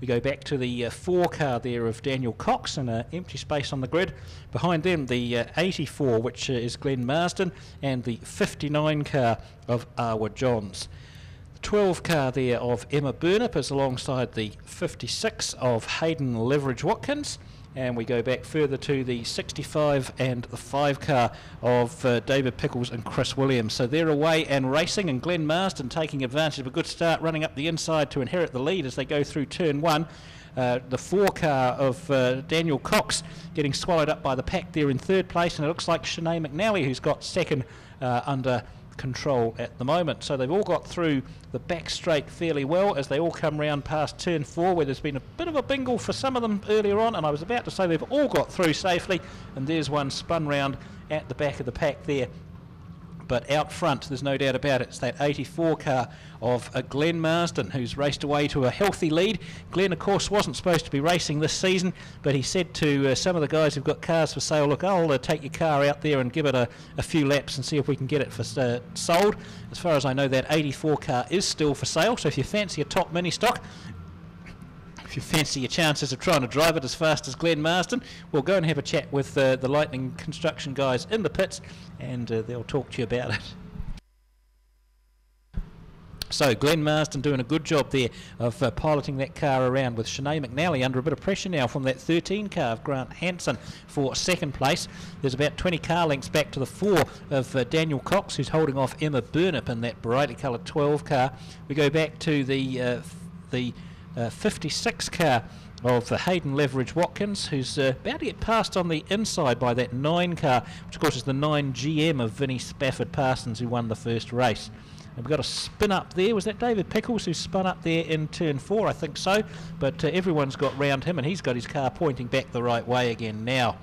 We go back to the 4 car there of Daniel Cox and an empty space on the grid. Behind them the 84, which is Glenn Marsden, and the 59 car of Awa Johns. The 12 car there of Emma Burnip is alongside the 56 of Hayden Leverage Watkins. And we go back further to the 65 and the 5 car of David Pickles and Chris Williams. So they're away and racing, and Glenn Marsden taking advantage of a good start, running up the inside to inherit the lead as they go through turn 1. The 4 car of Daniel Cox getting swallowed up by the pack there in 3rd place, and it looks like Sinead McNally who's got 2nd under control at the moment. So they've all got through the back straight fairly well as they all come round past turn 4, where there's been a bit of a bingle for some of them earlier on, and I was about to say they've all got through safely, and there's one spun round at the back of the pack there. But out front, there's no doubt about it, it's that 84 car of Glenn Marsden who's raced away to a healthy lead. Glenn, of course, wasn't supposed to be racing this season, but he said to some of the guys who've got cars for sale, look, I'll take your car out there and give it a few laps and see if we can get it for sold. As far as I know, that 84 car is still for sale, so if you fancy a top mini stock, if you fancy your chances of trying to drive it as fast as Glenn Marsden, we'll go and have a chat with the Lightning Construction guys in the pits, and they'll talk to you about it. So Glenn Marsden doing a good job there of piloting that car around, with Sinead McNally under a bit of pressure now from that 13 car of Grant Hanson for 2nd place. There's about 20 car lengths back to the 4 of Daniel Cox, who's holding off Emma Burnip in that brightly coloured 12 car. We go back to the 56 car of Hayden Leverage Watkins, who's about to get passed on the inside by that 9 car, which of course is the 9 GM of Vinnie Spafford Parsons, who won the first race. And we've got a spin up there. Was that David Pickles who spun up there in turn 4? I think so. But everyone's got round him, and he's got his car pointing back the right way again now.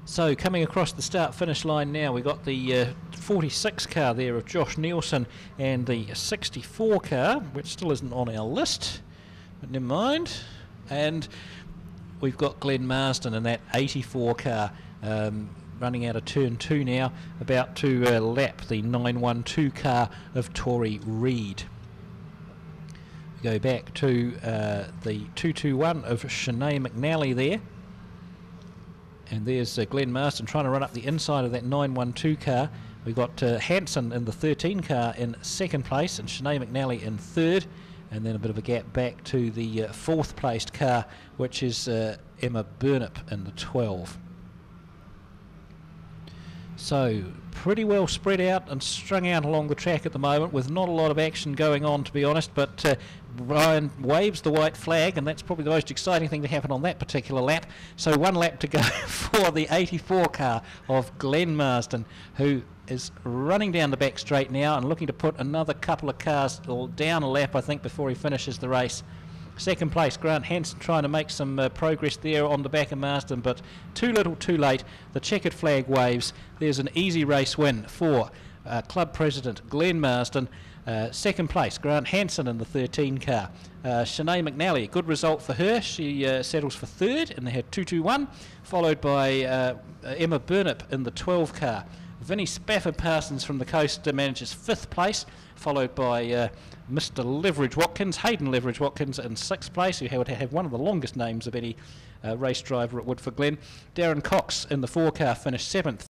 So coming across the start-finish line now, we've got the 46 car there of Josh Nielsen and the 64 car, which still isn't on our list, but never mind. And we've got Glenn Marsden in that 84 car running out of turn 2 now, about to lap the 912 car of Tory Reid. We go back to the 221 of Sinead McNally there. And there's Glenn Marsden trying to run up the inside of that 912 car. We've got Hanson in the 13 car in 2nd place, and Sinead McNally in 3rd. And then a bit of a gap back to the 4th placed car, which is Emma Burnip in the 12. So pretty well spread out and strung out along the track at the moment, with not a lot of action going on, to be honest. But Ryan waves the white flag, and that's probably the most exciting thing to happen on that particular lap. So 1 lap to go for the 84 car of Glenn Marsden, who is running down the back straight now and looking to put another couple of cars down a lap, I think, before he finishes the race. 2nd place, Grant Hanson trying to make some progress there on the back of Marsden, but too little too late. The checkered flag waves. There's an easy race win for club president Glenn Marsden. 2nd place, Grant Hanson in the 13 car. Sinead McNally, a good result for her. She settles for 3rd in the 221, followed by Emma Burnip in the 12 car. Vinnie Spafford Parsons from the coast manages 5th place, followed by Mr. Leverage Watkins, Hayden Leverage Watkins in 6th place, who would have one of the longest names of any race driver at Woodford Glen. Darren Cox in the 4 car finished 7th.